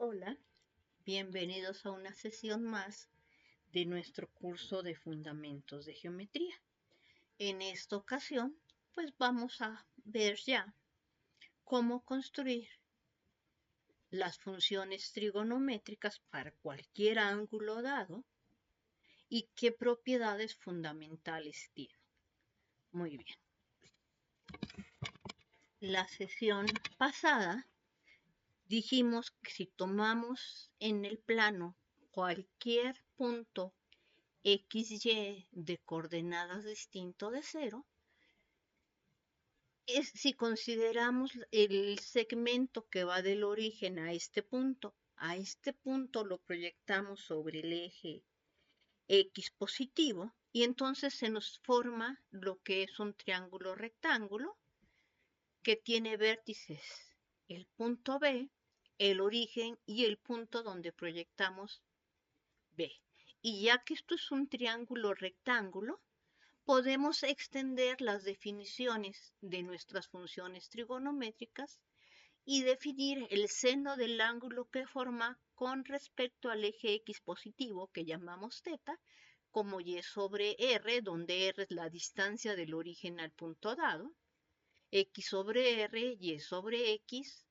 Hola, bienvenidos a una sesión más de nuestro curso de Fundamentos de Geometría. En esta ocasión, pues vamos a ver ya cómo construir las funciones trigonométricas para cualquier ángulo dado y qué propiedades fundamentales tienen. Muy bien. La sesión pasada dijimos que si tomamos en el plano cualquier punto XY de coordenadas distinto de cero, si consideramos el segmento que va del origen a este punto lo proyectamos sobre el eje X positivo y entonces se nos forma lo que es un triángulo rectángulo que tiene vértices el punto B, el origen y el punto donde proyectamos B. Y ya que esto es un triángulo rectángulo, podemos extender las definiciones de nuestras funciones trigonométricas y definir el seno del ángulo que forma con respecto al eje X positivo que llamamos θ como y sobre r, donde r es la distancia del origen al punto dado, x sobre r, y sobre x,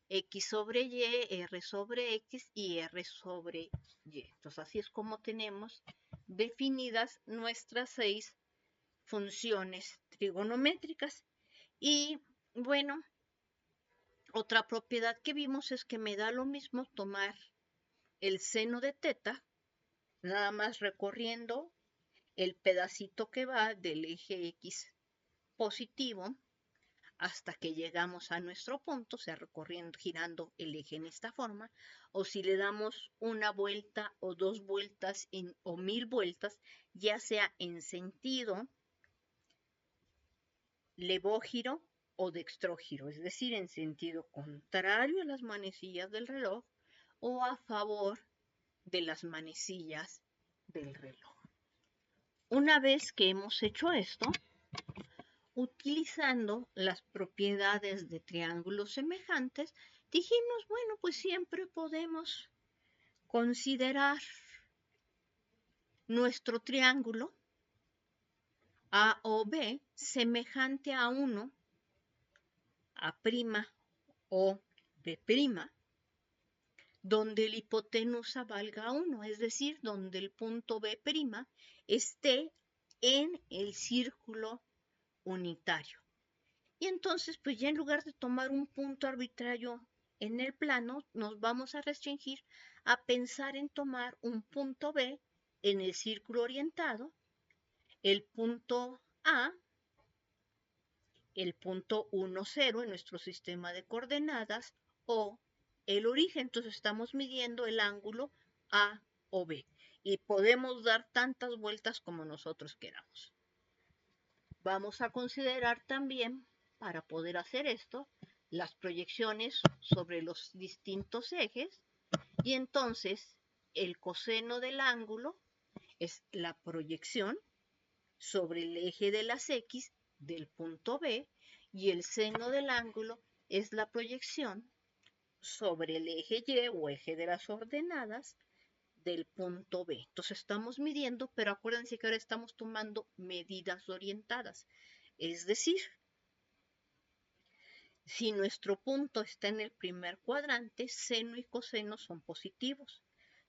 x sobre y, r sobre x y r sobre y. Entonces así es como tenemos definidas nuestras 6 funciones trigonométricas. Y bueno, otra propiedad que vimos es que me da lo mismo tomar el seno de θ, nada más recorriendo el pedacito que va del eje X positivo hasta que llegamos a nuestro punto, o sea, recorriendo, girando el eje en esta forma, o si le damos una vuelta o dos vueltas o 1000 vueltas, ya sea en sentido levógiro o dextrógiro, es decir, en sentido contrario a las manecillas del reloj o a favor de las manecillas del reloj. Una vez que hemos hecho esto, utilizando las propiedades de triángulos semejantes, dijimos, bueno, pues siempre podemos considerar nuestro triángulo A o B semejante a uno, A' o B', donde el hipotenusa valga 1, es decir, donde el punto B' esté en el círculo unitario. Y entonces, pues ya en lugar de tomar un punto arbitrario en el plano, nos vamos a restringir a pensar en tomar un punto B en el círculo orientado, el punto A, el punto 1, 0 en nuestro sistema de coordenadas o el origen. Entonces estamos midiendo el ángulo A o B y podemos dar tantas vueltas como nosotros queramos. Vamos a considerar también, para poder hacer esto, las proyecciones sobre los distintos ejes y entonces el coseno del ángulo es la proyección sobre el eje de las X del punto B y el seno del ángulo es la proyección sobre el eje Y o eje de las ordenadas del punto B. Entonces estamos midiendo, pero acuérdense que ahora estamos tomando medidas orientadas. Es decir, si nuestro punto está en el primer cuadrante, seno y coseno son positivos.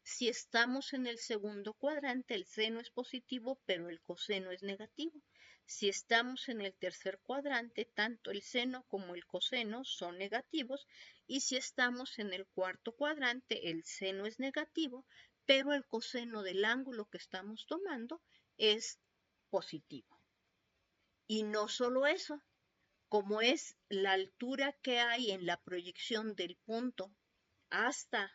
Si estamos en el segundo cuadrante, el seno es positivo, pero el coseno es negativo. Si estamos en el tercer cuadrante, tanto el seno como el coseno son negativos. Y si estamos en el cuarto cuadrante, el seno es negativo, pero el coseno del ángulo que estamos tomando es positivo. Y no solo eso, como es la altura que hay en la proyección del punto hasta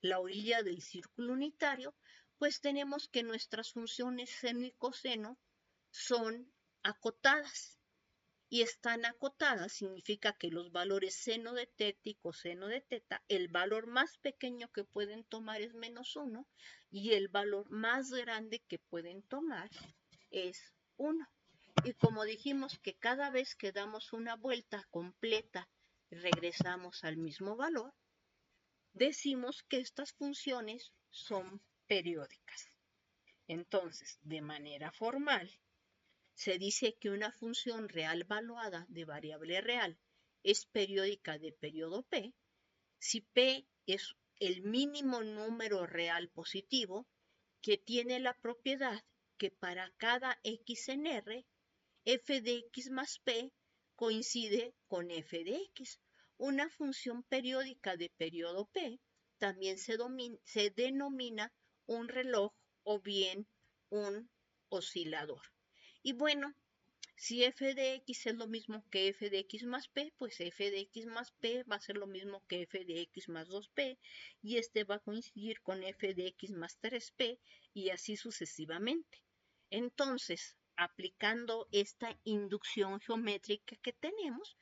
la orilla del círculo unitario, pues tenemos que nuestras funciones seno y coseno son acotadas. Y están acotadas significa que los valores seno de θ y coseno de θ, el valor más pequeño que pueden tomar es -1 y el valor más grande que pueden tomar es 1. Y como dijimos que cada vez que damos una vuelta completa regresamos al mismo valor, decimos que estas funciones son periódicas. Entonces, de manera formal, se dice que una función real valuada de variable real es periódica de periodo P si P es el mínimo número real positivo que tiene la propiedad que para cada x en R, f de x más P coincide con f de x. Una función periódica de periodo P también se denomina un reloj o bien un oscilador. Y bueno, si f de x es lo mismo que f de x más p, pues f de x más p va a ser lo mismo que f de x más 2p y este va a coincidir con f de x más 3p y así sucesivamente. Entonces, aplicando esta inducción geométrica que tenemos,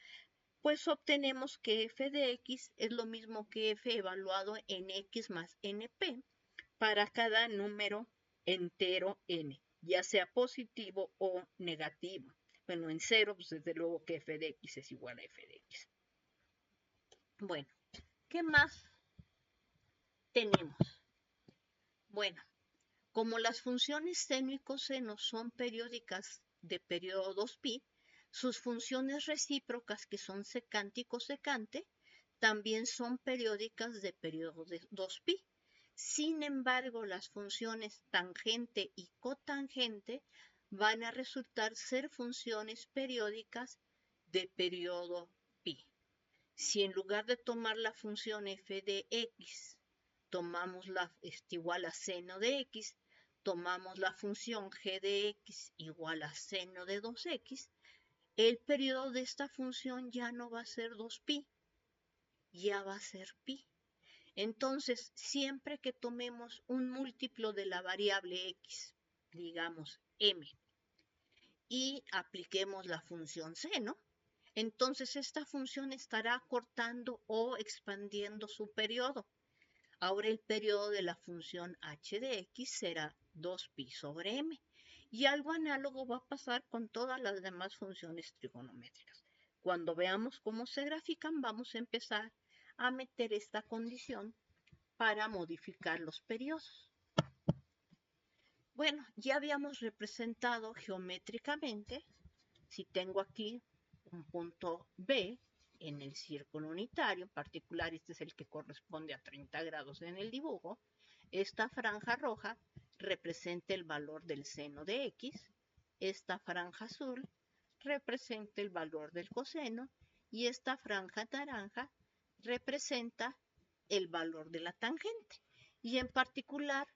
pues obtenemos que f de x es lo mismo que f evaluado en x más np para cada número entero n, ya sea positivo o negativo. Bueno, en cero, pues desde luego que f de x es igual a f de x. Bueno, ¿qué más tenemos? Bueno, como las funciones seno y coseno son periódicas de periodo 2pi, sus funciones recíprocas, que son secante y cosecante, también son periódicas de periodo 2pi. Sin embargo, las funciones tangente y cotangente van a resultar ser funciones periódicas de periodo pi. Si en lugar de tomar la función f de x, tomamos la igual a seno de x, tomamos la función g de x igual a seno de 2x, el periodo de esta función ya no va a ser 2pi, ya va a ser pi. Entonces, siempre que tomemos un múltiplo de la variable x, digamos m, y apliquemos la función seno, entonces esta función estará acortando o expandiendo su periodo. Ahora el periodo de la función h de x será 2pi sobre m. Y algo análogo va a pasar con todas las demás funciones trigonométricas. Cuando veamos cómo se grafican, vamos a empezar a meter esta condición para modificar los periodos. Bueno, ya habíamos representado geométricamente, si tengo aquí un punto B en el círculo unitario, en particular este es el que corresponde a 30 grados en el dibujo, esta franja roja representa el valor del seno de x, esta franja azul representa el valor del coseno y esta franja naranja representa el valor de la tangente. Y en particular,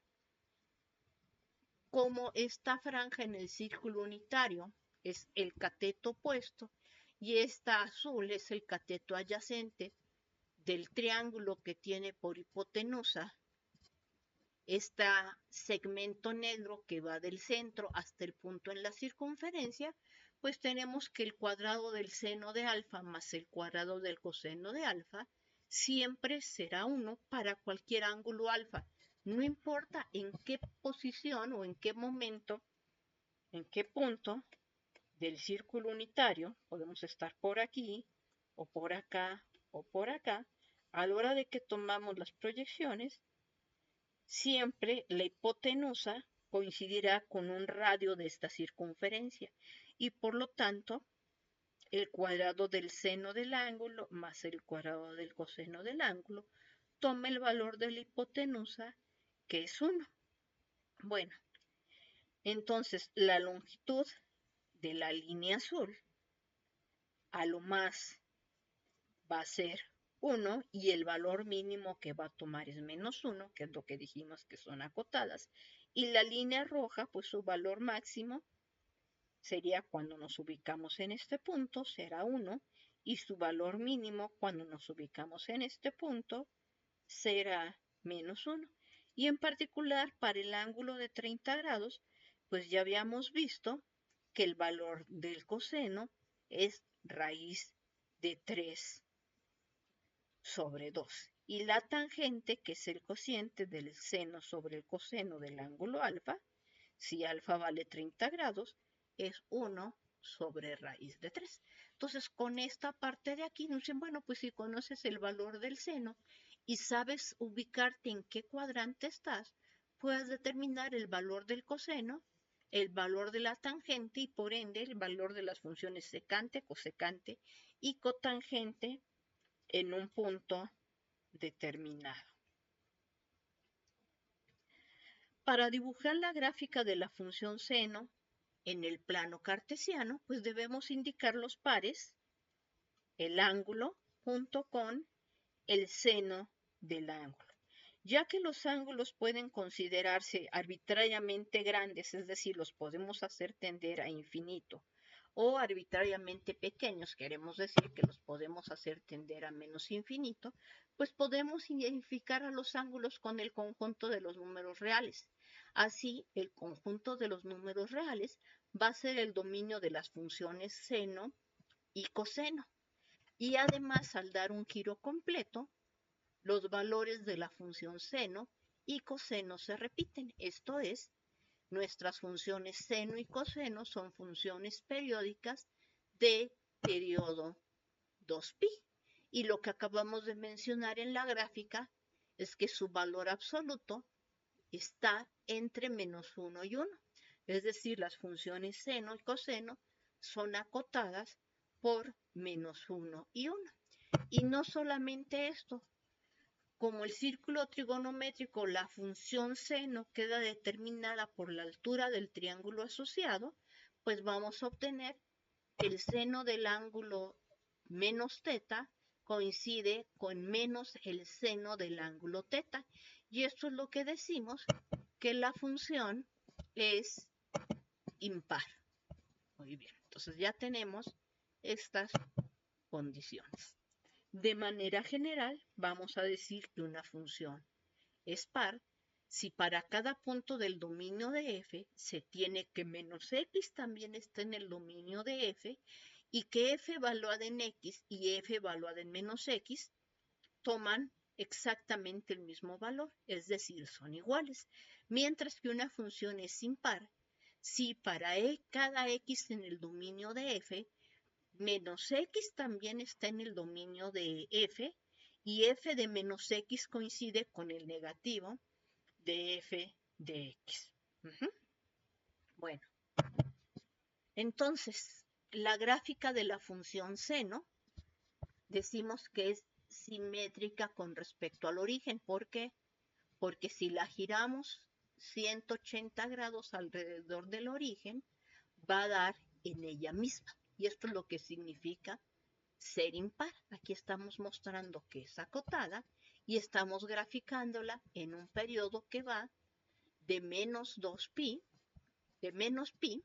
como esta franja en el círculo unitario es el cateto opuesto y esta azul es el cateto adyacente del triángulo que tiene por hipotenusa este segmento negro que va del centro hasta el punto en la circunferencia, pues tenemos que el cuadrado del seno de alfa más el cuadrado del coseno de alfa siempre será 1 para cualquier ángulo alfa. No importa en qué posición o en qué momento, en qué punto del círculo unitario, podemos estar por aquí, o por acá, o por acá, a la hora de que tomamos las proyecciones, siempre la hipotenusa coincidirá con un radio de esta circunferencia y por lo tanto el cuadrado del seno del ángulo más el cuadrado del coseno del ángulo toma el valor de la hipotenusa que es 1. Bueno, entonces la longitud de la línea azul a lo más va a ser 1 y el valor mínimo que va a tomar es menos 1, que es lo que dijimos que son acotadas. Y la línea roja, pues su valor máximo sería cuando nos ubicamos en este punto, será 1, y su valor mínimo cuando nos ubicamos en este punto será menos 1. Y en particular para el ángulo de 30 grados, pues ya habíamos visto que el valor del coseno es raíz de 3 sobre 2. Y la tangente, que es el cociente del seno sobre el coseno del ángulo alfa, si alfa vale 30 grados, es 1 sobre raíz de 3. Entonces, con esta parte de aquí nos dicen, bueno, pues si conoces el valor del seno y sabes ubicarte en qué cuadrante estás, puedes determinar el valor del coseno, el valor de la tangente y por ende el valor de las funciones secante, cosecante y cotangente en un punto determinado. Para dibujar la gráfica de la función seno en el plano cartesiano, pues debemos indicar los pares, el ángulo, junto con el seno del ángulo. Ya que los ángulos pueden considerarse arbitrariamente grandes, es decir, los podemos hacer tender a infinito, o arbitrariamente pequeños, queremos decir que los podemos hacer tender a menos infinito, pues podemos identificar a los ángulos con el conjunto de los números reales. Así, el conjunto de los números reales va a ser el dominio de las funciones seno y coseno. Y además, al dar un giro completo, los valores de la función seno y coseno se repiten. Esto es, nuestras funciones seno y coseno son funciones periódicas de periodo 2pi. Y lo que acabamos de mencionar en la gráfica es que su valor absoluto está entre -1 y 1. Es decir, las funciones seno y coseno son acotadas por -1 y 1. Y no solamente esto, como el círculo trigonométrico, la función seno queda determinada por la altura del triángulo asociado, pues vamos a obtener el seno del ángulo menos teta coincide con menos el seno del ángulo teta. Y esto es lo que decimos que la función es impar. Muy bien, entonces ya tenemos estas condiciones. De manera general, vamos a decir que una función es par si para cada punto del dominio de f se tiene que menos x también está en el dominio de f y que f evaluada en x y f evaluada en menos x toman exactamente el mismo valor, es decir, son iguales. Mientras que una función es impar si para cada x en el dominio de f menos x también está en el dominio de f y f de menos x coincide con el negativo de f de x. Bueno, entonces, la gráfica de la función seno decimos que es simétrica con respecto al origen. ¿Por qué? Porque si la giramos 180 grados alrededor del origen, va a dar en ella misma. Y esto es lo que significa ser impar. Aquí estamos mostrando que es acotada y estamos graficándola en un periodo que va de menos 2pi, de menos pi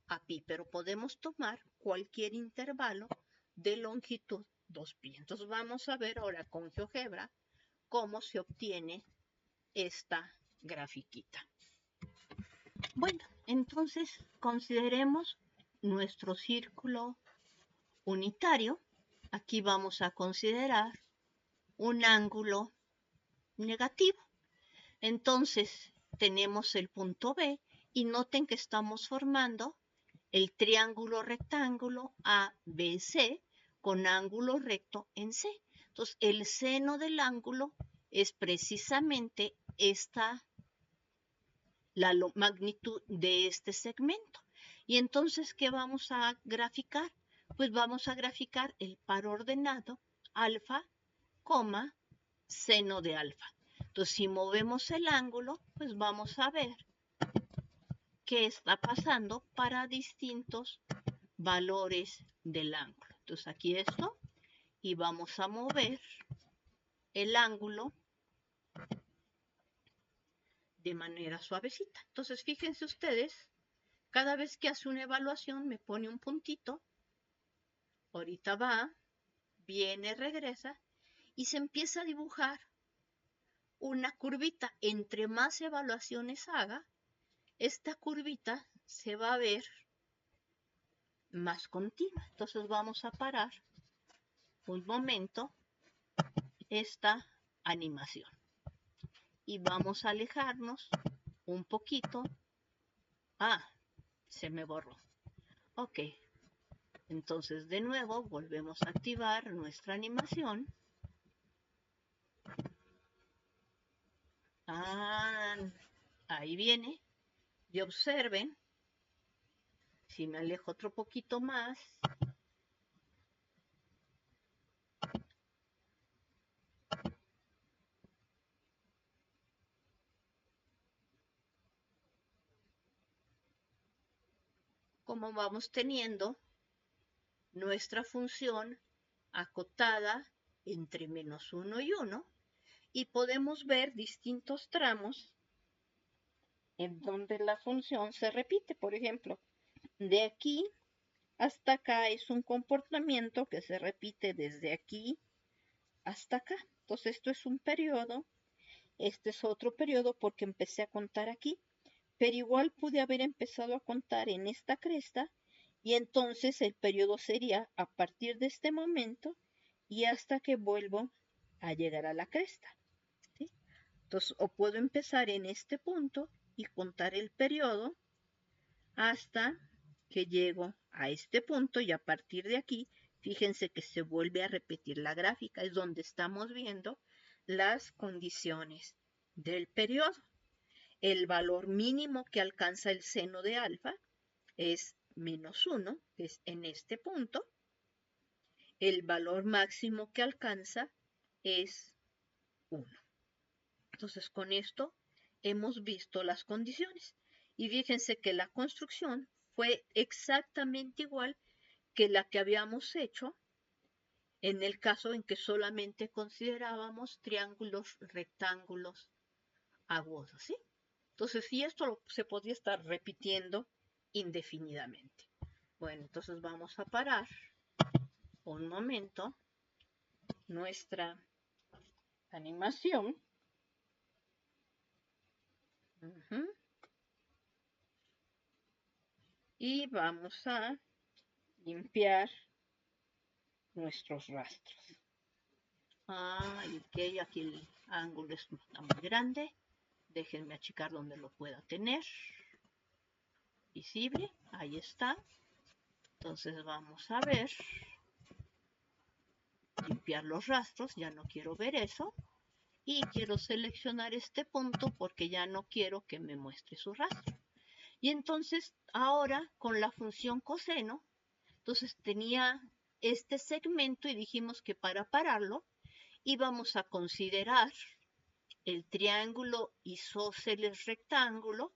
a pi, pero podemos tomar cualquier intervalo de longitud 2pi. Entonces vamos a ver ahora con GeoGebra cómo se obtiene esta grafiquita. Bueno, entonces consideremos nuestro círculo unitario. Aquí vamos a considerar un ángulo negativo. Entonces tenemos el punto B y noten que estamos formando el triángulo rectángulo ABC con ángulo recto en C. Entonces el seno del ángulo es precisamente la magnitud de este segmento. Y entonces, ¿qué vamos a graficar? Pues vamos a graficar el par ordenado alfa, seno de alfa. Entonces, si movemos el ángulo, pues vamos a ver qué está pasando para distintos valores del ángulo. Entonces, aquí esto, y vamos a mover el ángulo de manera suavecita. Entonces, fíjense ustedes, cada vez que hace una evaluación me pone un puntito, ahorita va, viene, regresa, y se empieza a dibujar una curvita. Entre más evaluaciones haga, esta curvita se va a ver más continua. Entonces vamos a parar un momento esta animación y vamos a alejarnos un poquito. Se me borró. Ok, entonces de nuevo volvemos a activar nuestra animación ahí viene. Y observen, si me alejo otro poquito más, cómo vamos teniendo nuestra función acotada entre -1 y 1, y podemos ver distintos tramos en donde la función se repite. Por ejemplo, de aquí hasta acá es un comportamiento que se repite desde aquí hasta acá. Entonces esto es un periodo, este es otro periodo porque empecé a contar aquí, pero igual pude haber empezado a contar en esta cresta y entonces el periodo sería a partir de este momento y hasta que vuelvo a llegar a la cresta, ¿sí? Entonces, o puedo empezar en este punto y contar el periodo hasta que llego a este punto y a partir de aquí, fíjense que se vuelve a repetir la gráfica, es donde estamos viendo las condiciones del periodo. El valor mínimo que alcanza el seno de alfa es -1, que es en este punto. El valor máximo que alcanza es 1. Entonces, con esto hemos visto las condiciones. Y fíjense que la construcción fue exactamente igual que la que habíamos hecho en el caso en que solamente considerábamos triángulos, rectángulos agudos, ¿sí? Entonces, sí, esto se podría estar repitiendo indefinidamente. Bueno, entonces vamos a parar un momento nuestra animación. Y vamos a limpiar nuestros rastros. Ok, aquí el ángulo está muy grande. Déjenme achicar donde lo pueda tener. Visible, ahí está. Entonces vamos a ver. Limpiar los rastros, ya no quiero ver eso. Y quiero seleccionar este punto porque ya no quiero que me muestre su rastro. Y entonces ahora con la función coseno, entonces tenía este segmento y dijimos que para pararlo íbamos a considerar el triángulo isósceles rectángulo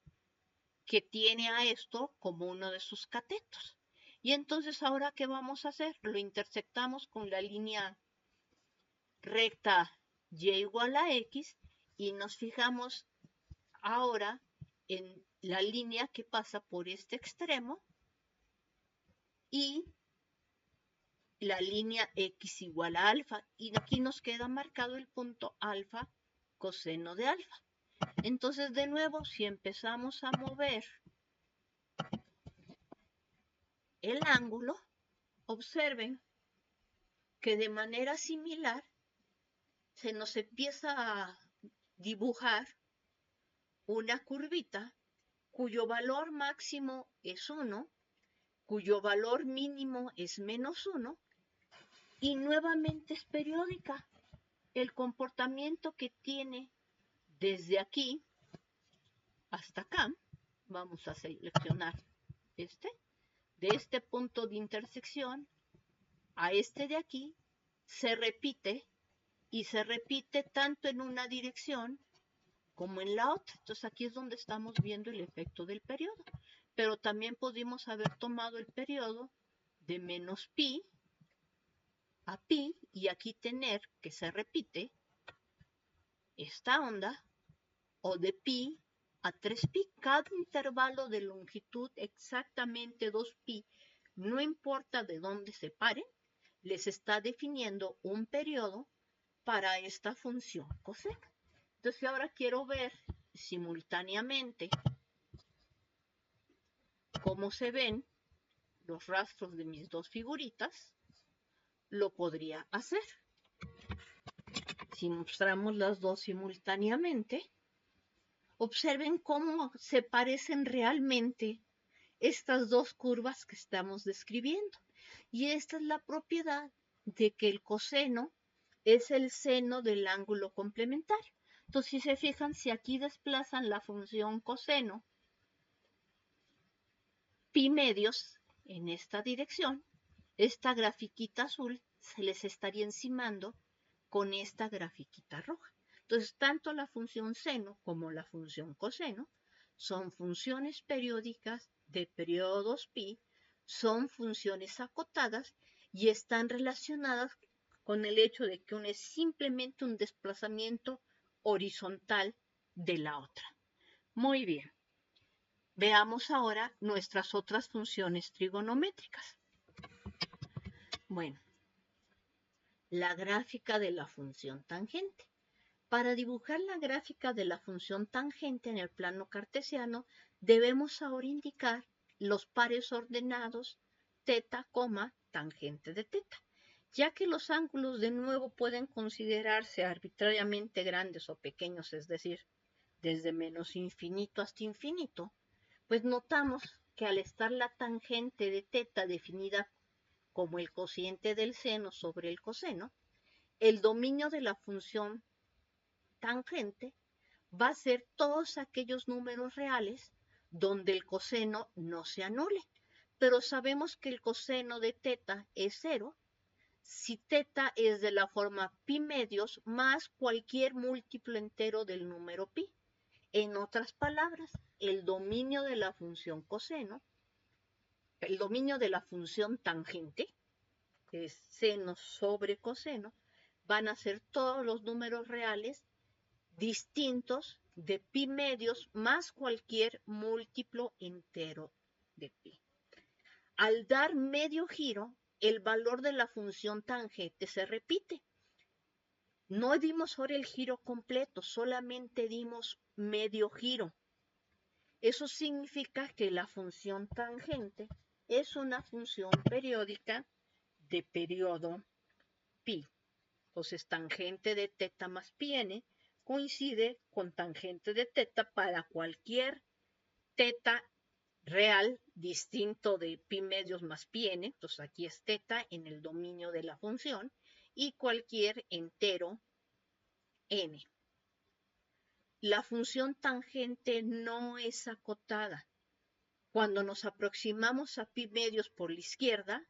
que tiene a esto como uno de sus catetos. Y entonces ahora, ¿qué vamos a hacer? Lo intersectamos con la línea recta y igual a x y nos fijamos ahora en la línea que pasa por este extremo y la línea x igual a alfa. Y aquí nos queda marcado el punto alfa coseno de alfa. Entonces, de nuevo, si empezamos a mover el ángulo, observen que de manera similar se nos empieza a dibujar una curvita cuyo valor máximo es 1, cuyo valor mínimo es -1 y nuevamente es periódica. El comportamiento que tiene desde aquí hasta acá, vamos a seleccionar de este punto de intersección a este de aquí, se repite y se repite tanto en una dirección como en la otra. Entonces aquí es donde estamos viendo el efecto del periodo. Pero también pudimos haber tomado el periodo de menos pi a pi y aquí tener que se repite esta onda o de pi a 3pi. Cada intervalo de longitud exactamente 2pi, no importa de dónde se paren, les está definiendo un periodo para esta función coseno. Entonces ahora quiero ver simultáneamente cómo se ven los rastros de mis dos figuritas. Lo podría hacer. Si mostramos las dos simultáneamente, observen cómo se parecen realmente estas dos curvas que estamos describiendo. Y esta es la propiedad de que el coseno es el seno del ángulo complementario. Entonces, si se fijan, si aquí desplazan la función coseno, pi medios en esta dirección, esta grafiquita azul se les estaría encimando con esta grafiquita roja. Entonces, tanto la función seno como la función coseno son funciones periódicas de periodos pi, son funciones acotadas y están relacionadas con el hecho de que una es simplemente un desplazamiento horizontal de la otra. Muy bien. Veamos ahora nuestras otras funciones trigonométricas. Bueno, la gráfica de la función tangente. Para dibujar la gráfica de la función tangente en el plano cartesiano, debemos ahora indicar los pares ordenados teta, tangente de teta, ya que los ángulos de nuevo pueden considerarse arbitrariamente grandes o pequeños, es decir, desde menos infinito hasta infinito, pues notamos que al estar la tangente de teta definida como el cociente del seno sobre el coseno, el dominio de la función tangente va a ser todos aquellos números reales donde el coseno no se anule. Pero sabemos que el coseno de teta es 0 si teta es de la forma pi medios más cualquier múltiplo entero del número pi. En otras palabras, el dominio de la función coseno, el dominio de la función tangente, que es seno sobre coseno, van a ser todos los números reales distintos de pi medios más cualquier múltiplo entero de pi. Al dar medio giro, el valor de la función tangente se repite. No dimos ahora el giro completo, solamente dimos medio giro. Eso significa que la función tangente es una función periódica de periodo pi. Entonces, tangente de teta más pi n coincide con tangente de teta para cualquier teta real distinto de pi medios más pi n. Entonces, aquí es teta en el dominio de la función y cualquier entero n. La función tangente no es acotada. Cuando nos aproximamos a pi medios por la izquierda,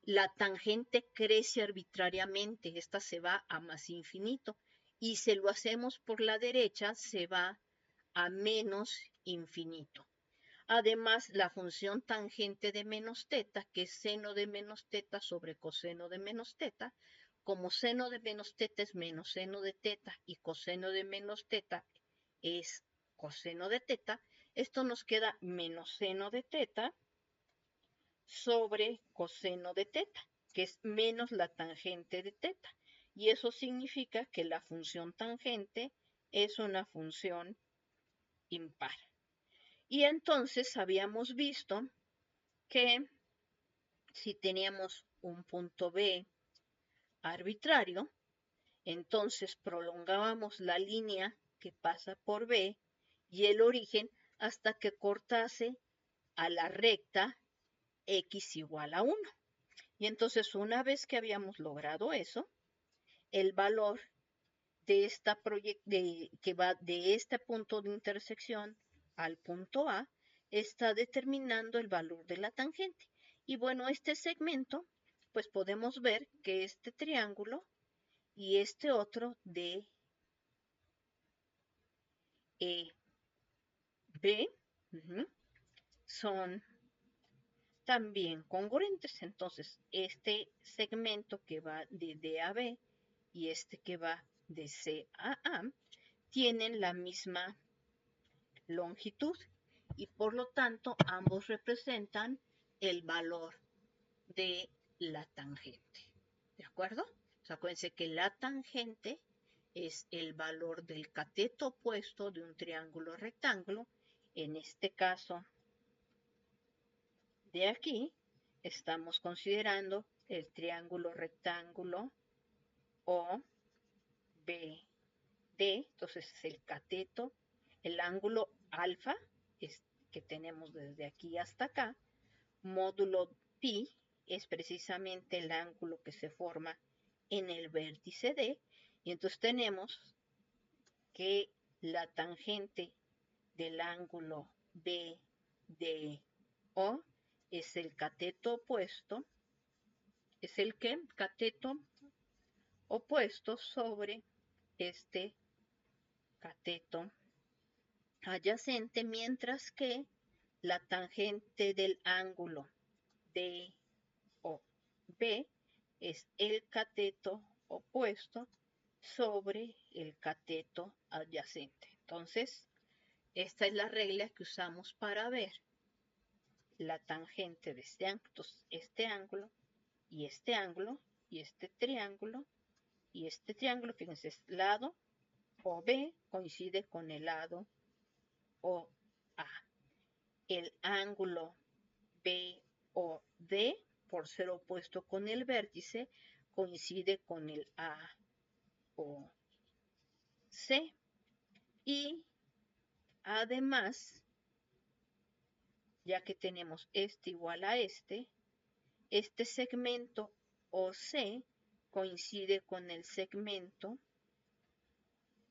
la tangente crece arbitrariamente, esta se va a más infinito, y si lo hacemos por la derecha, se va a menos infinito. Además, la función tangente de menos teta, que es seno de menos teta sobre coseno de menos teta, como seno de menos teta es menos seno de teta y coseno de menos teta es coseno de teta, esto nos queda menos seno de teta sobre coseno de teta, que es menos la tangente de teta. Y eso significa que la función tangente es una función impar. Y entonces habíamos visto que si teníamos un punto B arbitrario, entonces prolongábamos la línea que pasa por B y el origen hasta que cortase a la recta x igual a 1. Y entonces una vez que habíamos logrado eso, el valor de esta que va de este punto de intersección al punto A está determinando el valor de la tangente. Y bueno, este segmento, pues podemos ver que este triángulo y este otro de B son también congruentes. Entonces, este segmento que va de D a B y este que va de C a A tienen la misma longitud y por lo tanto ambos representan el valor de la tangente. ¿De acuerdo? O sea, acuérdense que la tangente es el valor del cateto opuesto de un triángulo rectángulo. En este caso de aquí estamos considerando el triángulo rectángulo OBD. Entonces es el cateto, el ángulo alfa que tenemos desde aquí hasta acá, módulo pi es precisamente el ángulo que se forma en el vértice D, y entonces tenemos que la tangente del ángulo BDO es el cateto opuesto, es el que cateto opuesto sobre este cateto adyacente, mientras que la tangente del ángulo DOB es el cateto opuesto sobre el cateto adyacente. Entonces, esta es la regla que usamos para ver la tangente de este ángulo y este ángulo y este triángulo y este triángulo. Fíjense, es lado OB coincide con el lado OA. El ángulo BOD, por ser opuesto con el vértice, coincide con el AOC. Y además, ya que tenemos este igual a este segmento OC coincide con el segmento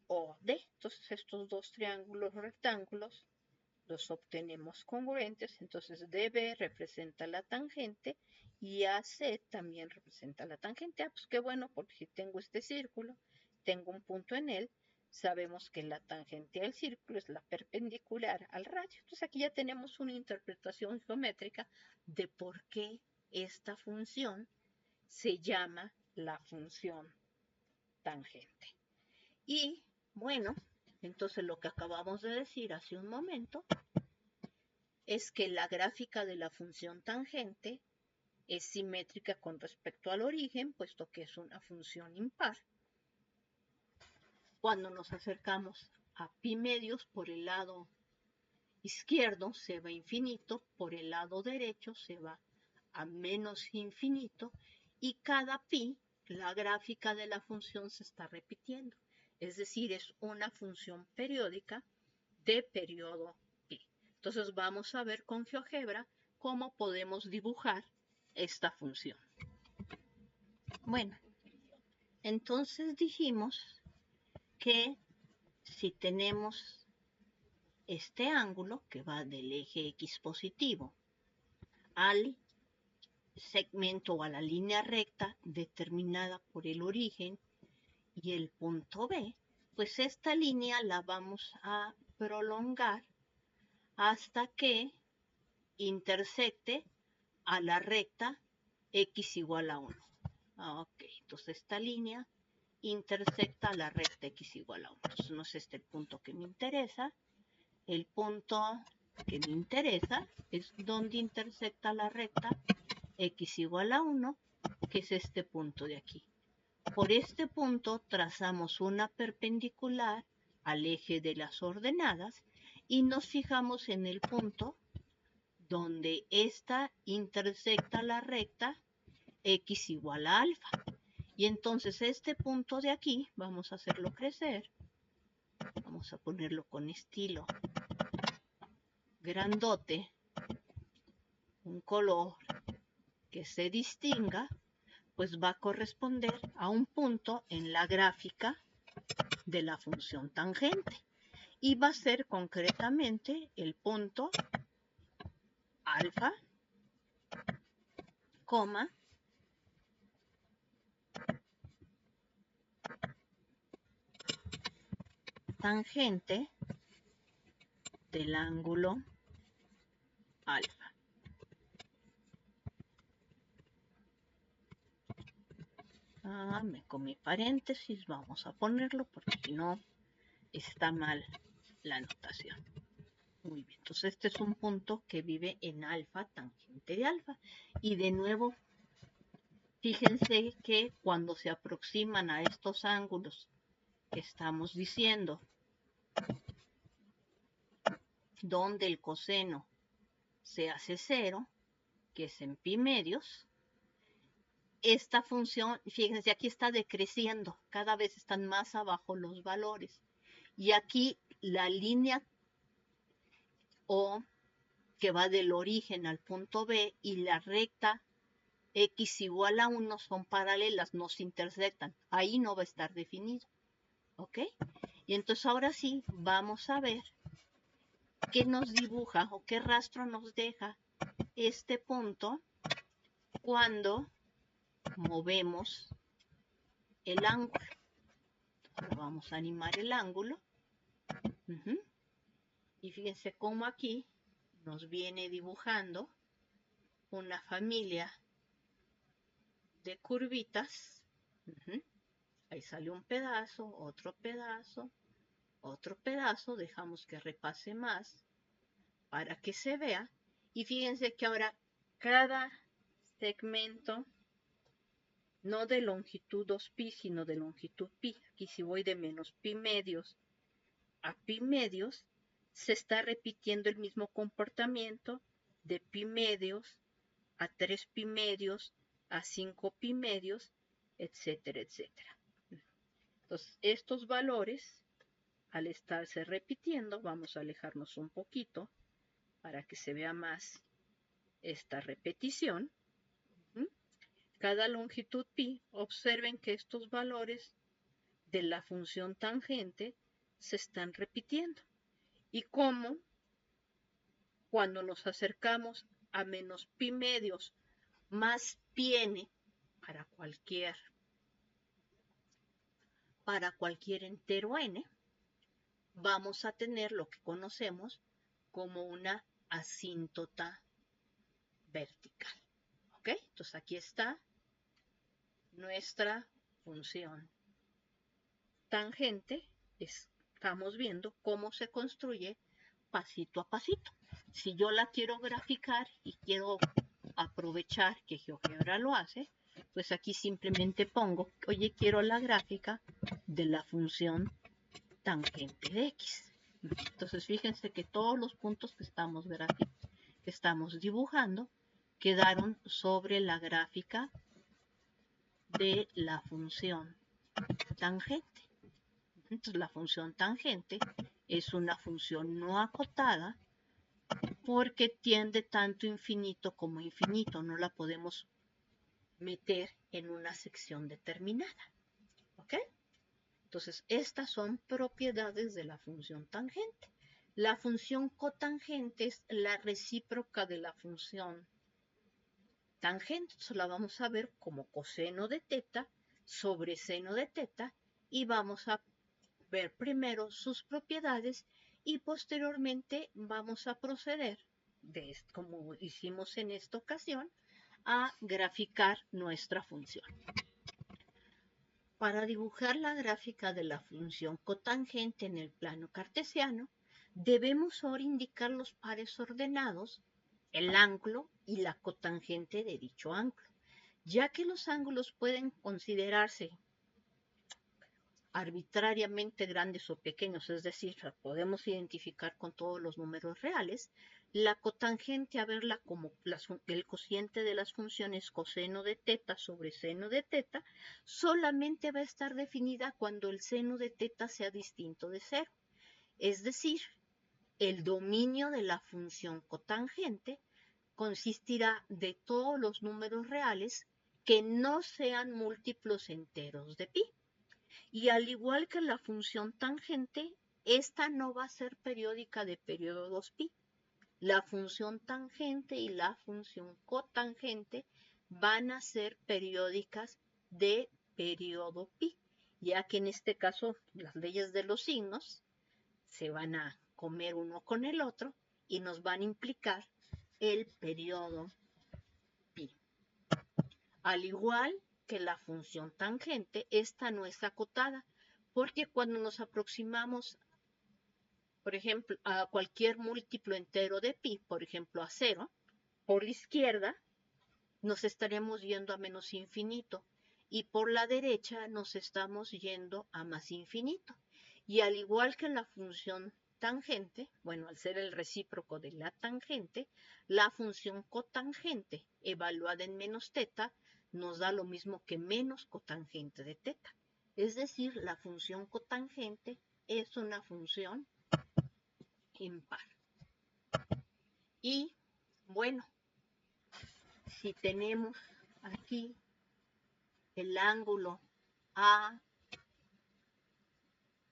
OD. Entonces estos dos triángulos rectángulos los obtenemos congruentes. Entonces DB representa la tangente y AC también representa la tangente. Pues qué bueno, porque si tengo este círculo, tengo un punto en él, sabemos que la tangente al círculo es la perpendicular al radio. Entonces aquí ya tenemos una interpretación geométrica de por qué esta función se llama la función tangente. Y bueno, entonces lo que acabamos de decir hace un momento es que la gráfica de la función tangente es simétrica con respecto al origen, puesto que es una función impar. Cuando nos acercamos a pi medios por el lado izquierdo se va a infinito, por el lado derecho se va a menos infinito, y cada pi, la gráfica de la función se está repitiendo. Es decir, es una función periódica de periodo pi. Entonces vamos a ver con GeoGebra cómo podemos dibujar esta función. Bueno, entonces dijimos que si tenemos este ángulo que va del eje X positivo al segmento o a la línea recta determinada por el origen y el punto B, pues esta línea la vamos a prolongar hasta que intersecte a la recta X igual a 1. Ok, entonces esta línea intersecta a la recta X igual a 1. Entonces no es este el punto que me interesa. El punto que me interesa es donde intersecta la recta X igual a 1, que es este punto de aquí. Por este punto trazamos una perpendicular al eje de las ordenadas y nos fijamos en el punto donde esta intersecta la recta X igual a alfa. Y entonces este punto de aquí, vamos a hacerlo crecer, vamos a ponerlo con estilo grandote, un color que se distinga, pues va a corresponder a un punto en la gráfica de la función tangente. Y va a ser concretamente el punto alfa, coma, tangente del ángulo alfa. Me comí paréntesis, vamos a ponerlo porque si no está mal la notación. Muy bien, entonces este es un punto que vive en alfa, tangente de alfa. Y de nuevo, fíjense que cuando se aproximan a estos ángulos que estamos diciendo, donde el coseno se hace 0, que es en pi medios, esta función, fíjense, aquí está decreciendo, cada vez están más abajo los valores. Y aquí la línea O que va del origen al punto B y la recta X igual a 1 son paralelas, no se intersectan. Ahí no va a estar definido. ¿ok? Y entonces ahora sí vamos a ver qué nos dibuja o qué rastro nos deja este punto cuando movemos el ángulo. Ahora vamos a animar el ángulo. Y fíjense cómo aquí nos viene dibujando una familia de curvitas. Ahí sale un pedazo, otro pedazo. Dejamos que repase más para que se vea. Y fíjense que ahora cada segmento, no de longitud 2pi, sino de longitud pi. Aquí si voy de menos pi medios a pi medios, se está repitiendo el mismo comportamiento de pi medios a 3 pi medios a 5 pi medios, etcétera, etcétera. Entonces, estos valores, al estarse repitiendo, vamos a alejarnos un poquito para que se vea más esta repetición. Cada longitud pi, observen que estos valores de la función tangente se están repitiendo. Y cómo cuando nos acercamos a menos pi medios más pi n para cualquier entero n, vamos a tener lo que conocemos como una asíntota vertical. ¿Ok? Entonces aquí está nuestra función tangente. Estamos viendo cómo se construye pasito a pasito. Si yo la quiero graficar y quiero aprovechar que GeoGebra lo hace, pues aquí simplemente pongo, oye, quiero la gráfica de la función tangente de X. Entonces fíjense que todos los puntos que estamos dibujando quedaron sobre la gráfica de la función tangente. Entonces la función tangente es una función no acotada porque tiende tanto infinito como infinito, no la podemos meter en una sección determinada. ¿Ok? Entonces, estas son propiedades de la función tangente. La función cotangente es la recíproca de la función tangente. Entonces, la vamos a ver como coseno de teta sobre seno de teta y vamos a ver primero sus propiedades y posteriormente vamos a proceder, como hicimos en esta ocasión, a graficar nuestra función. Para dibujar la gráfica de la función cotangente en el plano cartesiano, debemos ahora indicar los pares ordenados, el ángulo y la cotangente de dicho ángulo, ya que los ángulos pueden considerarse arbitrariamente grandes o pequeños, es decir, podemos identificar con todos los números reales, la cotangente a verla como el cociente de las funciones coseno de teta sobre seno de teta, solamente va a estar definida cuando el seno de teta sea distinto de cero. Es decir, el dominio de la función cotangente consistirá de todos los números reales que no sean múltiplos enteros de pi. Y al igual que la función tangente, esta no va a ser periódica de periodo 2pi. La función tangente y la función cotangente van a ser periódicas de periodo pi, ya que en este caso las leyes de los signos se van a comer uno con el otro y nos van a implicar el periodo pi. Al igual que la función tangente, esta no es acotada, porque cuando nos aproximamos, por ejemplo, a cualquier múltiplo entero de pi, por ejemplo a 0, por la izquierda nos estaremos yendo a menos infinito y por la derecha nos estamos yendo a más infinito. Y al igual que la función tangente, bueno, al ser el recíproco de la tangente, la función cotangente evaluada en menos teta nos da lo mismo que menos cotangente de teta. Es decir, la función cotangente es una función impar. Y bueno, si tenemos aquí el ángulo A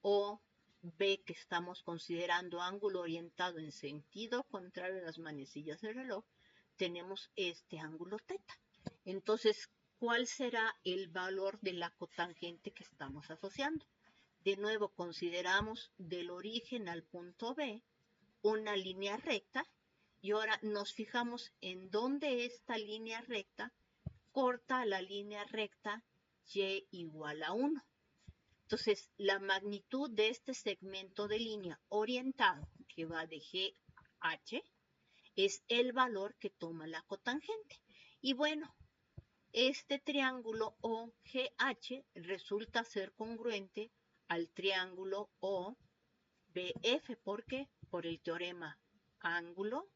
o B, que estamos considerando ángulo orientado en sentido contrario a las manecillas del reloj, tenemos este ángulo teta. Entonces, ¿cuál será el valor de la cotangente que estamos asociando? De nuevo, consideramos del origen al punto B una línea recta y ahora nos fijamos en dónde esta línea recta corta la línea recta y igual a 1. Entonces, la magnitud de este segmento de línea orientado que va de GH es el valor que toma la cotangente. Y bueno, este triángulo OGH resulta ser congruente al triángulo OBF. ¿Por qué? Por el teorema ángulo,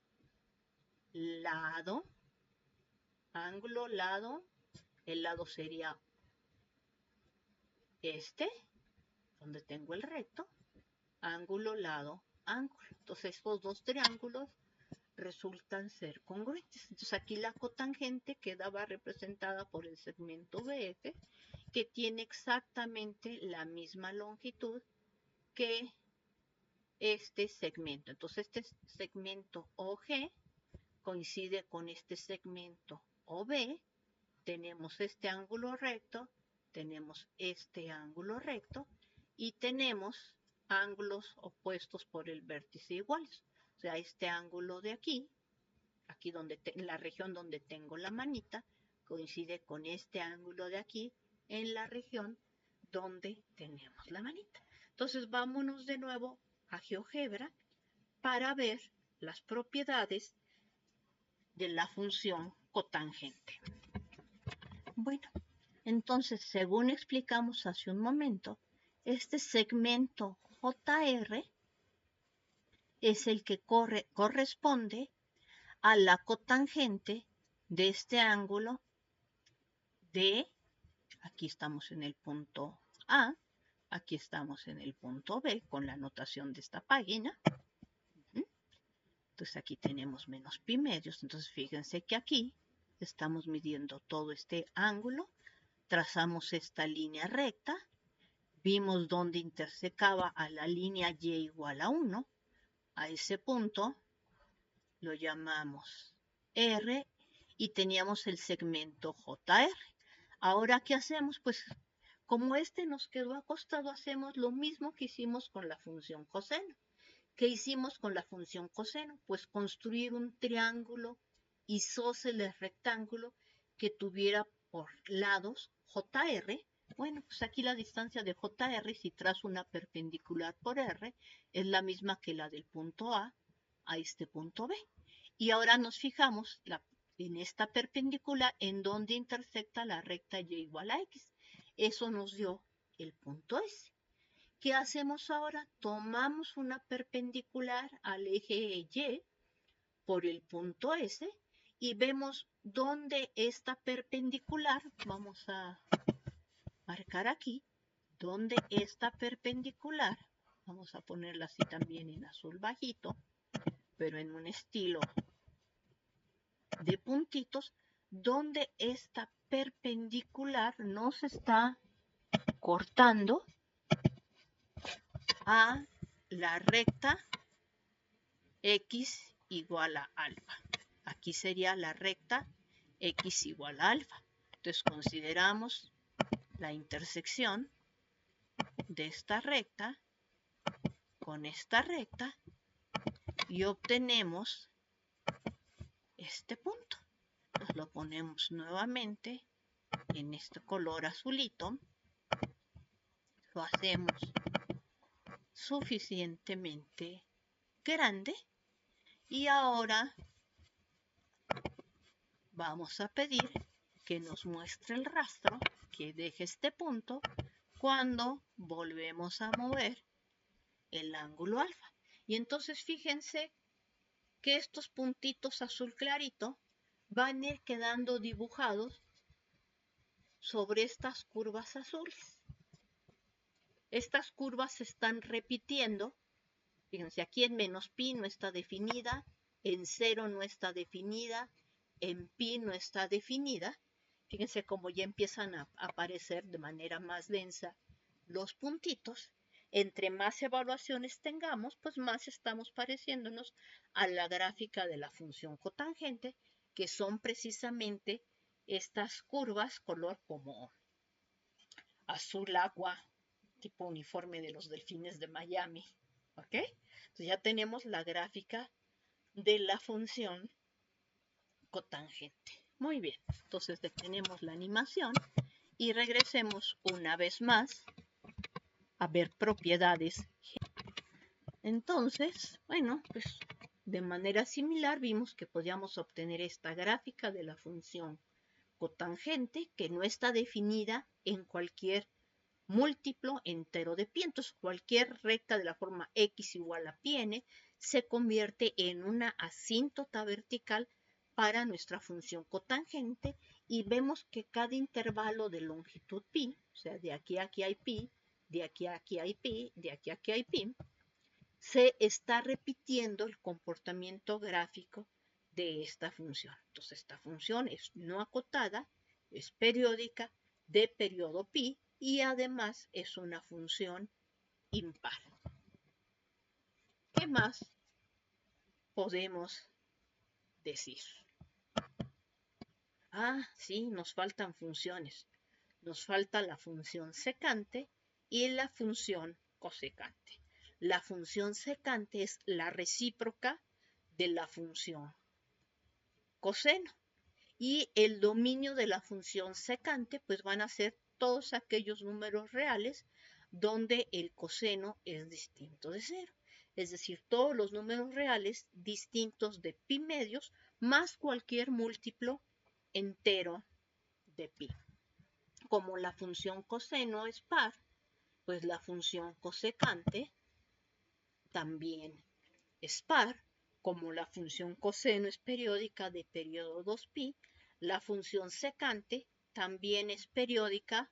lado, ángulo, lado, el lado sería este, donde tengo el recto, ángulo, lado, ángulo. Entonces estos dos triángulos resultan ser congruentes. Entonces aquí la cotangente quedaba representada por el segmento BF, que tiene exactamente la misma longitud que este segmento. Entonces este segmento OG coincide con este segmento OB, tenemos este ángulo recto, tenemos este ángulo recto y tenemos ángulos opuestos por el vértice iguales. O sea, este ángulo de aquí, aquí donde en la región donde tengo la manita, coincide con este ángulo de aquí en la región donde tenemos la manita. Entonces vámonos de nuevo a GeoGebra para ver las propiedades de la función cotangente. Bueno, entonces, según explicamos hace un momento, este segmento JR es el que corresponde a la cotangente de este ángulo de, aquí estamos en el punto A, aquí estamos en el punto B con la notación de esta página. Entonces aquí tenemos menos pi medios, entonces fíjense que aquí estamos midiendo todo este ángulo, trazamos esta línea recta, vimos dónde intersecaba a la línea y igual a 1, a ese punto lo llamamos R y teníamos el segmento JR. Ahora, ¿qué hacemos? Pues como este nos quedó acostado, hacemos lo mismo que hicimos con la función coseno. ¿Qué hicimos con la función coseno? Pues construir un triángulo isósceles rectángulo que tuviera por lados JR. Bueno, pues aquí la distancia de JR, si trazo una perpendicular por R, es la misma que la del punto A este punto B. Y ahora nos fijamos en esta perpendicular en donde intersecta la recta y igual a X. Eso nos dio el punto S. ¿Qué hacemos ahora? Tomamos una perpendicular al eje Y por el punto S y vemos dónde esta perpendicular, vamos a marcar aquí, dónde esta perpendicular, vamos a ponerla así también en azul bajito, pero en un estilo de puntitos, donde esta perpendicular nos está cortando a la recta X igual a alfa. Aquí sería la recta X igual a alfa. Entonces consideramos la intersección de esta recta con esta recta y obtenemos este punto. Entonces lo ponemos nuevamente en este color azulito. Lo hacemos suficientemente grande y ahora vamos a pedir que nos muestre el rastro que deje este punto cuando volvemos a mover el ángulo alfa. Y entonces fíjense que estos puntitos azul clarito van a ir quedando dibujados sobre estas curvas azules. Estas curvas se están repitiendo. Fíjense, aquí en menos pi no está definida, en 0 no está definida, en pi no está definida. Fíjense cómo ya empiezan a aparecer de manera más densa los puntitos. entre más evaluaciones tengamos, pues más estamos pareciéndonos a la gráfica de la función cotangente, que son precisamente estas curvas color como azul agua, tipo uniforme de los delfines de Miami. ¿Ok? Entonces ya tenemos la gráfica de la función cotangente. Muy bien, entonces detenemos la animación y regresemos una vez más a ver propiedades. Entonces, bueno, pues de manera similar vimos que podíamos obtener esta gráfica de la función cotangente que no está definida en cualquier múltiplo entero de pi. Entonces, cualquier recta de la forma x igual a pi n se convierte en una asíntota vertical para nuestra función cotangente y vemos que cada intervalo de longitud pi, o sea, de aquí a aquí hay pi, de aquí a aquí hay pi, de aquí a aquí hay pi, se está repitiendo el comportamiento gráfico de esta función. Entonces, esta función es no acotada, es periódica, de periodo pi, y además es una función impar. ¿Qué más podemos decir? Sí, nos faltan funciones. Nos falta la función secante y la función cosecante. La función secante es la recíproca de la función coseno. Y el dominio de la función secante, pues van a ser todos aquellos números reales donde el coseno es distinto de cero. Es decir, todos los números reales distintos de pi medios más cualquier múltiplo entero de pi. Como la función coseno es par, pues la función cosecante también es par. Como la función coseno es periódica de periodo 2pi, la función secante también es periódica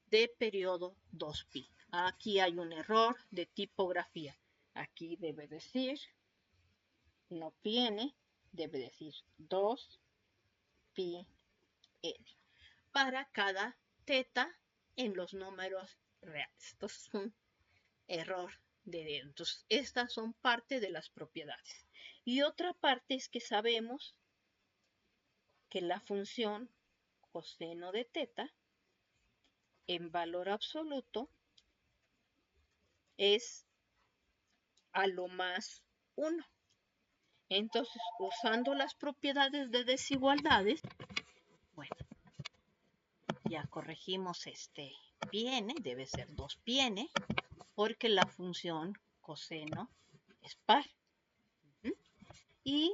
de periodo 2pi. Aquí hay un error de tipografía. Aquí debe decir, no pi n, debe decir 2pi n. Para cada teta en los números reales. Entonces es un error de dedo. Entonces estas son parte de las propiedades. Y otra parte es que sabemos que la función coseno de teta en valor absoluto es a lo más 1. Entonces, usando las propiedades de desigualdades, bueno, ya corregimos este pi n, debe ser 2 pi n, porque la función coseno es par. Y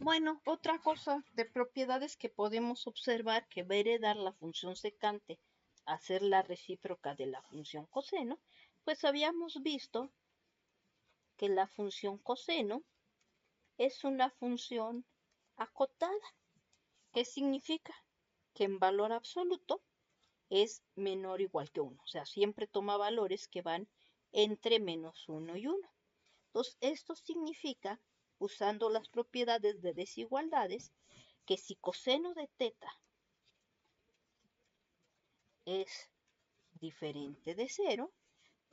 bueno, otra cosa de propiedades que podemos observar que va a heredar la función secante a ser la recíproca de la función coseno, pues habíamos visto que la función coseno es una función acotada. ¿Qué significa? Que en valor absoluto es menor o igual que 1. O sea, siempre toma valores que van entre menos 1 y 1. Entonces, esto significa, usando las propiedades de desigualdades, que si coseno de teta es diferente de 0,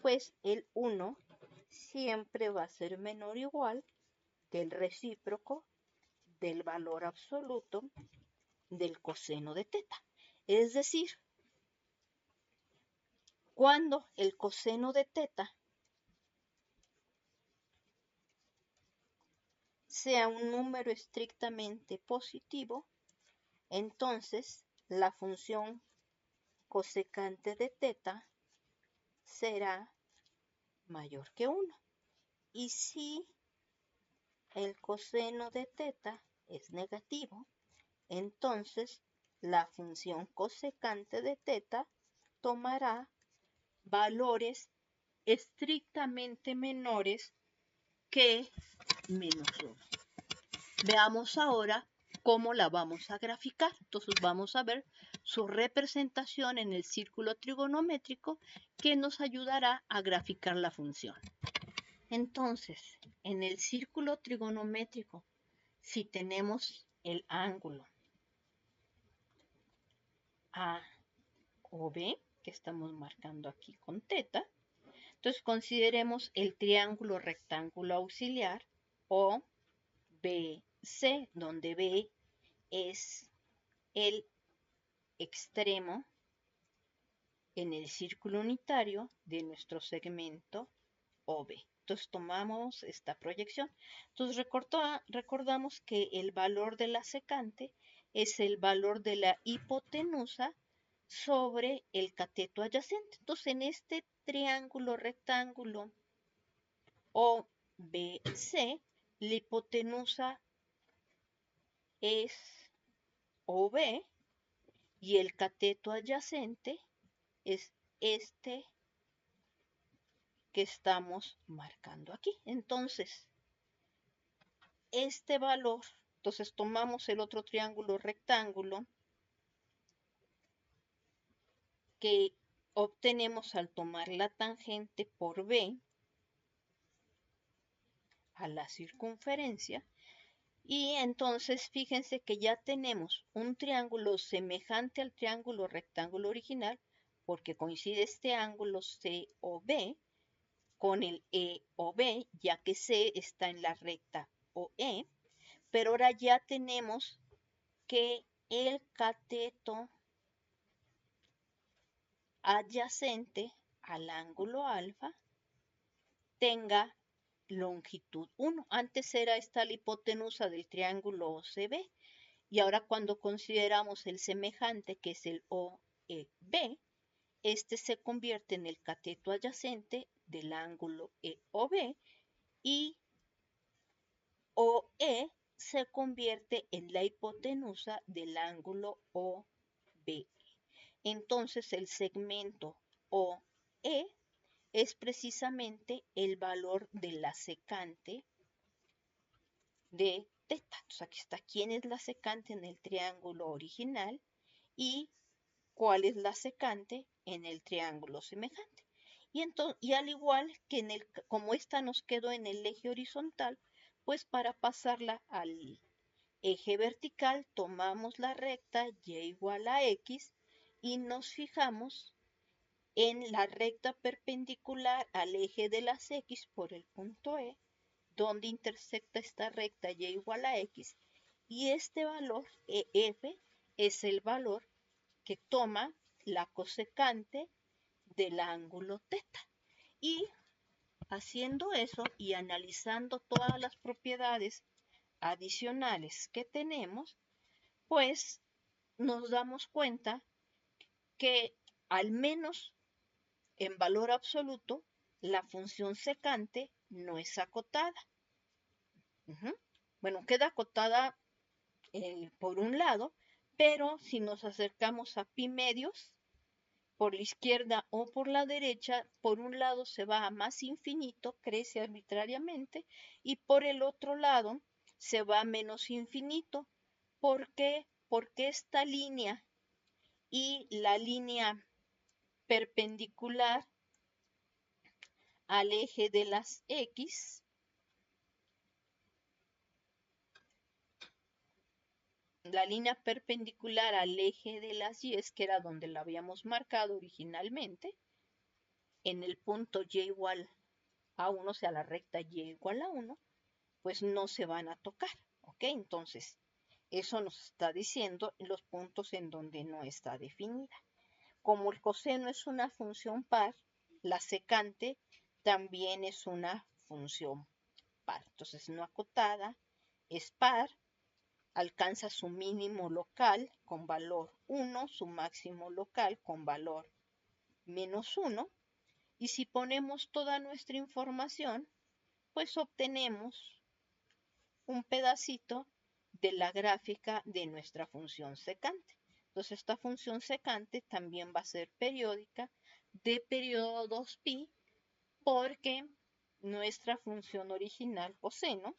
pues el 1 siempre va a ser menor o igual que el recíproco del valor absoluto del coseno de teta. Es decir, cuando el coseno de teta sea un número estrictamente positivo, entonces la función cosecante de teta será mayor que 1. Y si el coseno de teta es negativo, entonces la función cosecante de teta tomará valores estrictamente menores que menos 1. Veamos ahora cómo la vamos a graficar. Entonces vamos a ver su representación en el círculo trigonométrico que nos ayudará a graficar la función. Entonces, en el círculo trigonométrico, si tenemos el ángulo A o B, que estamos marcando aquí con teta, Entonces consideremos el triángulo rectángulo auxiliar o BC, donde B es el extremo en el círculo unitario de nuestro segmento OB. Entonces tomamos esta proyección. Entonces recordamos que el valor de la secante es el valor de la hipotenusa sobre el cateto adyacente. Entonces en este triángulo rectángulo OBC, la hipotenusa es OB y el cateto adyacente es este que estamos marcando aquí. Entonces, este valor, entonces tomamos el otro triángulo rectángulo que obtenemos al tomar la tangente por B a la circunferencia. Y entonces fíjense que ya tenemos un triángulo semejante al triángulo rectángulo original, porque coincide este ángulo COB con el EOB, ya que C está en la recta OE, pero ahora ya tenemos que el cateto adyacente al ángulo alfa tenga longitud 1. Antes era esta la hipotenusa del triángulo OCB y ahora cuando consideramos el semejante que es el OEB, este se convierte en el cateto adyacente del ángulo EOB y OE se convierte en la hipotenusa del ángulo OBE. Entonces el segmento OE es precisamente el valor de la secante de teta. Entonces aquí está quién es la secante en el triángulo original y cuál es la secante en el triángulo semejante. Y al igual que como esta nos quedó en el eje horizontal, pues para pasarla al eje vertical tomamos la recta y igual a x y nos fijamos en la recta perpendicular al eje de las x por el punto E, donde intersecta esta recta y igual a x, y este valor EF es el valor que toma la cosecante del ángulo teta. Y haciendo eso y analizando todas las propiedades adicionales que tenemos, pues nos damos cuenta que al menos en valor absoluto la función secante no es acotada. Bueno, queda acotada por un lado, pero si nos acercamos a pi medios, por la izquierda o por la derecha, por un lado se va a más infinito, crece arbitrariamente, y por el otro lado se va a menos infinito. ¿Por qué? Porque esta línea y la línea perpendicular al eje de las X, la línea perpendicular al eje de las Y, que era donde la habíamos marcado originalmente, en el punto Y igual a 1, o sea, la recta Y igual a 1, pues no se van a tocar, ¿ok? Entonces, eso nos está diciendo los puntos en donde no está definida. Como el coseno es una función par, la secante también es una función par. Entonces, no acotada, es par, alcanza su mínimo local con valor 1, su máximo local con valor menos 1, y si ponemos toda nuestra información, pues obtenemos un pedacito de la gráfica de nuestra función secante. Entonces esta función secante también va a ser periódica de periodo 2pi porque nuestra función original coseno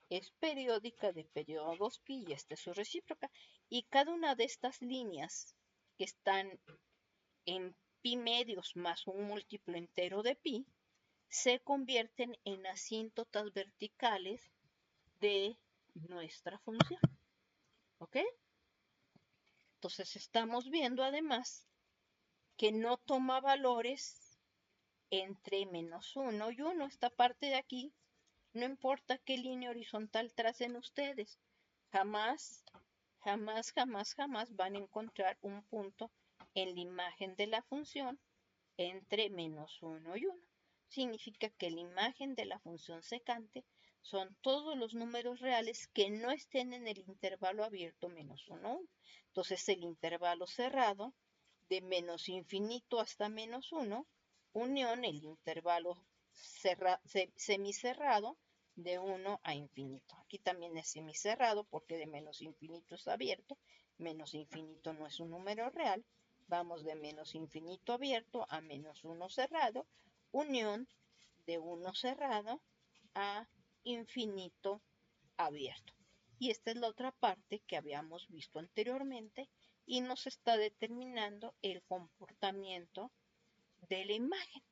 es periódica de periodo 2pi y esta es su recíproca. Y cada una de estas líneas que están en pi medios más un múltiplo entero de pi se convierten en asíntotas verticales de nuestra función. ¿Ok? Entonces estamos viendo además que no toma valores entre menos 1 y 1. Esta parte de aquí, no importa qué línea horizontal tracen ustedes, jamás, jamás, jamás, jamás van a encontrar un punto en la imagen de la función entre menos 1 y 1. Significa que la imagen de la función secante son todos los números reales que no estén en el intervalo abierto menos 1, 1. Entonces el intervalo cerrado de menos infinito hasta menos 1, unión el intervalo semicerrado de 1 a infinito. Aquí también es semicerrado porque de menos infinito es abierto, menos infinito no es un número real. Vamos de menos infinito abierto a menos 1 cerrado, unión de 1 cerrado a infinito abierto. Y esta es la otra parte que habíamos visto anteriormente y nos está determinando el comportamiento de la imagen.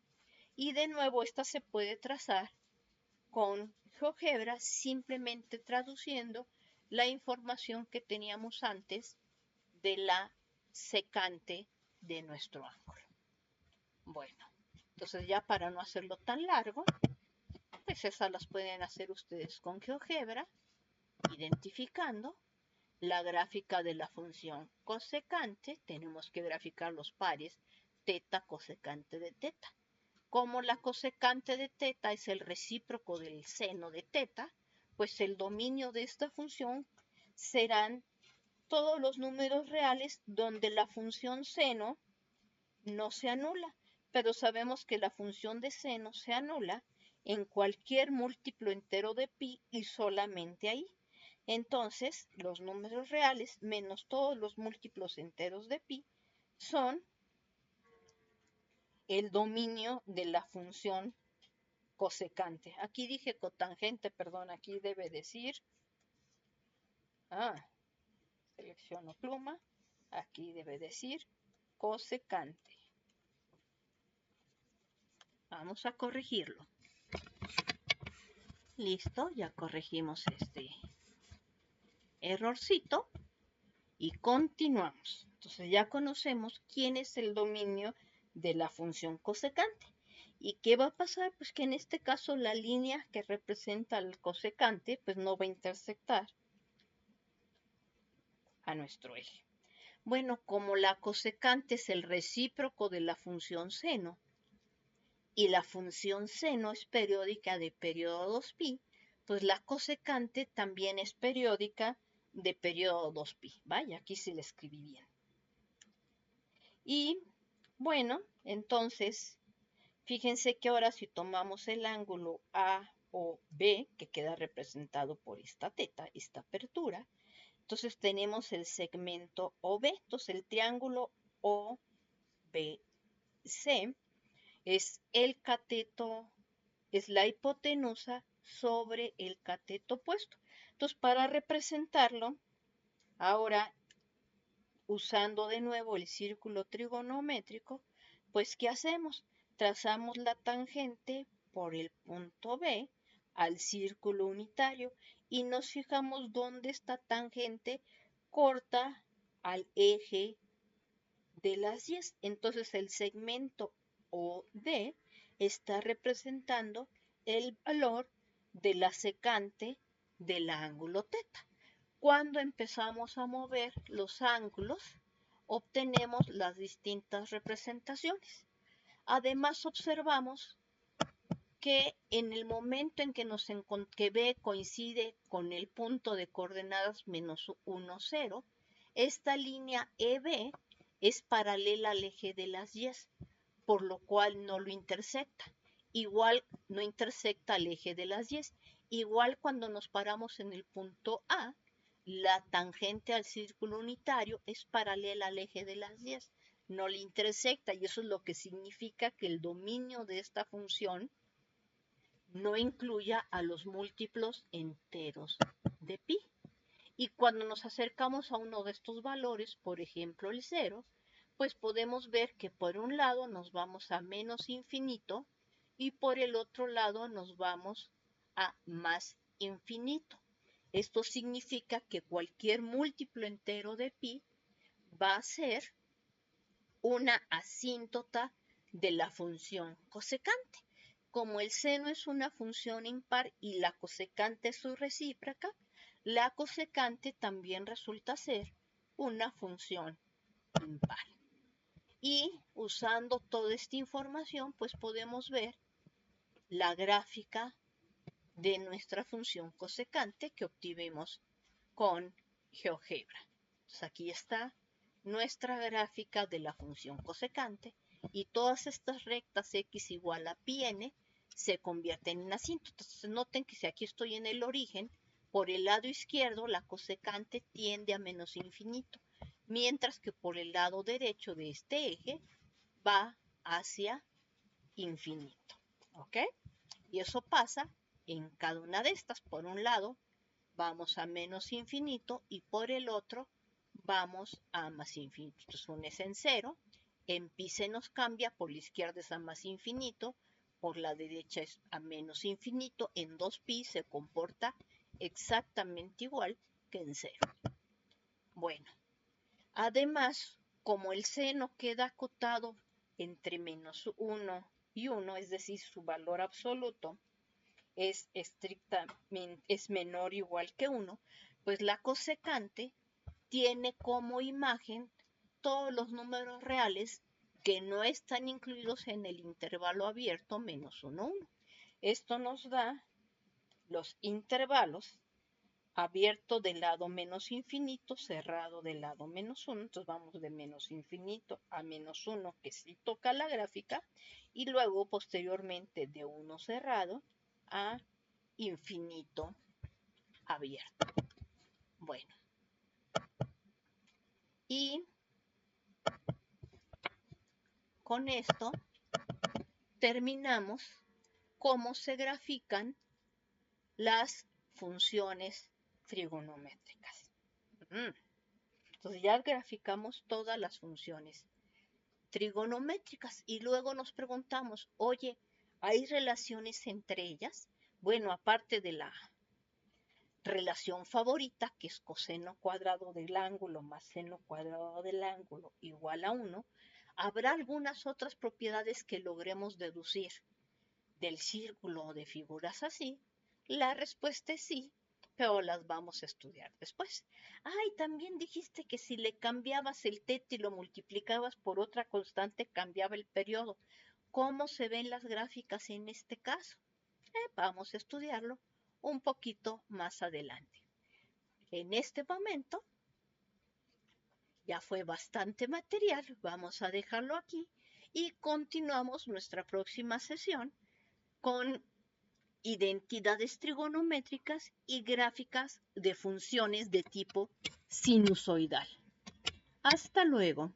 Y de nuevo, esta se puede trazar con GeoGebra simplemente traduciendo la información que teníamos antes de la secante de nuestro ángulo. Bueno, entonces ya para no hacerlo tan largo, pues esas las pueden hacer ustedes con GeoGebra, identificando la gráfica de la función cosecante. Tenemos que graficar los pares teta cosecante de teta. Como la cosecante de teta es el recíproco del seno de teta, pues el dominio de esta función serán todos los números reales donde la función seno no se anula, pero sabemos que la función de seno se anula en cualquier múltiplo entero de pi y solamente ahí. Entonces, los números reales menos todos los múltiplos enteros de pi son el dominio de la función cosecante. Aquí dije cotangente, perdón, aquí debe decir, selecciono pluma, aquí debe decir cosecante. Vamos a corregirlo. Listo, ya corregimos este errorcito y continuamos. Entonces ya conocemos quién es el dominio de la función cosecante. ¿Y qué va a pasar? Pues que en este caso la línea que representa al cosecante pues no va a intersectar a nuestro eje. Bueno, como la cosecante es el recíproco de la función seno y la función seno es periódica de periodo 2pi, pues la cosecante también es periódica de periodo 2pi. Vaya, aquí sí la escribí bien. Y bueno, entonces, fíjense que ahora si tomamos el ángulo A o B, que queda representado por esta teta, esta apertura, entonces tenemos el segmento OB. Entonces el triángulo OBC es el cateto, es la hipotenusa sobre el cateto opuesto. Entonces para representarlo, ahora usando de nuevo el círculo trigonométrico, pues ¿qué hacemos? Trazamos la tangente por el punto B al círculo unitario y nos fijamos dónde esta tangente corta al eje de las 10. Entonces el segmento OD está representando el valor de la secante del ángulo teta. Cuando empezamos a mover los ángulos, obtenemos las distintas representaciones. Además, observamos que en el momento en que, que B coincide con el punto de coordenadas menos 1, 0, esta línea EB es paralela al eje de las 10, por lo cual no lo intersecta. Igual no intersecta al eje de las 10. Igual cuando nos paramos en el punto A, la tangente al círculo unitario es paralela al eje de las 10, no le intersecta, y eso es lo que significa que el dominio de esta función no incluya a los múltiplos enteros de pi. Y cuando nos acercamos a uno de estos valores, por ejemplo el 0, pues podemos ver que por un lado nos vamos a menos infinito y por el otro lado nos vamos a más infinito. Esto significa que cualquier múltiplo entero de pi va a ser una asíntota de la función cosecante. Como el seno es una función impar y la cosecante es su recíproca, la cosecante también resulta ser una función impar. Y usando toda esta información, pues podemos ver la gráfica de nuestra función cosecante que obtuvimos con GeoGebra. Entonces aquí está nuestra gráfica de la función cosecante y todas estas rectas x igual a pi n se convierten en asíntotas. Entonces noten que si aquí estoy en el origen, por el lado izquierdo la cosecante tiende a menos infinito, mientras que por el lado derecho de este eje va hacia infinito. ¿Ok? Y eso pasa en cada una de estas. Por un lado vamos a menos infinito y por el otro vamos a más infinito. Entonces una es en cero, en pi se nos cambia, por la izquierda es a más infinito, por la derecha es a menos infinito, en 2pi se comporta exactamente igual que en cero. Bueno, además, como el seno queda acotado entre menos 1 y 1, es decir, su valor absoluto es estrictamente menor o igual que 1, pues la cosecante tiene como imagen todos los números reales que no están incluidos en el intervalo abierto menos 1, 1. Esto nos da los intervalos abierto del lado menos infinito, cerrado del lado menos 1. Entonces vamos de menos infinito a menos 1, que sí toca la gráfica, y luego posteriormente de 1 cerrado a infinito abierto. Bueno, y con esto terminamos cómo se grafican las funciones trigonométricas. Entonces ya graficamos todas las funciones trigonométricas y luego nos preguntamos, oye, ¿hay relaciones entre ellas? Bueno, aparte de la relación favorita, que es coseno cuadrado del ángulo más seno cuadrado del ángulo igual a 1, ¿habrá algunas otras propiedades que logremos deducir del círculo o de figuras así? La respuesta es sí, pero las vamos a estudiar después. Ay, también dijiste que si le cambiabas el teta y lo multiplicabas por otra constante, cambiaba el periodo. ¿Cómo se ven las gráficas en este caso? Vamos a estudiarlo un poquito más adelante. En este momento ya fue bastante material, vamos a dejarlo aquí y continuamos nuestra próxima sesión con identidades trigonométricas y gráficas de funciones de tipo sinusoidal. Hasta luego.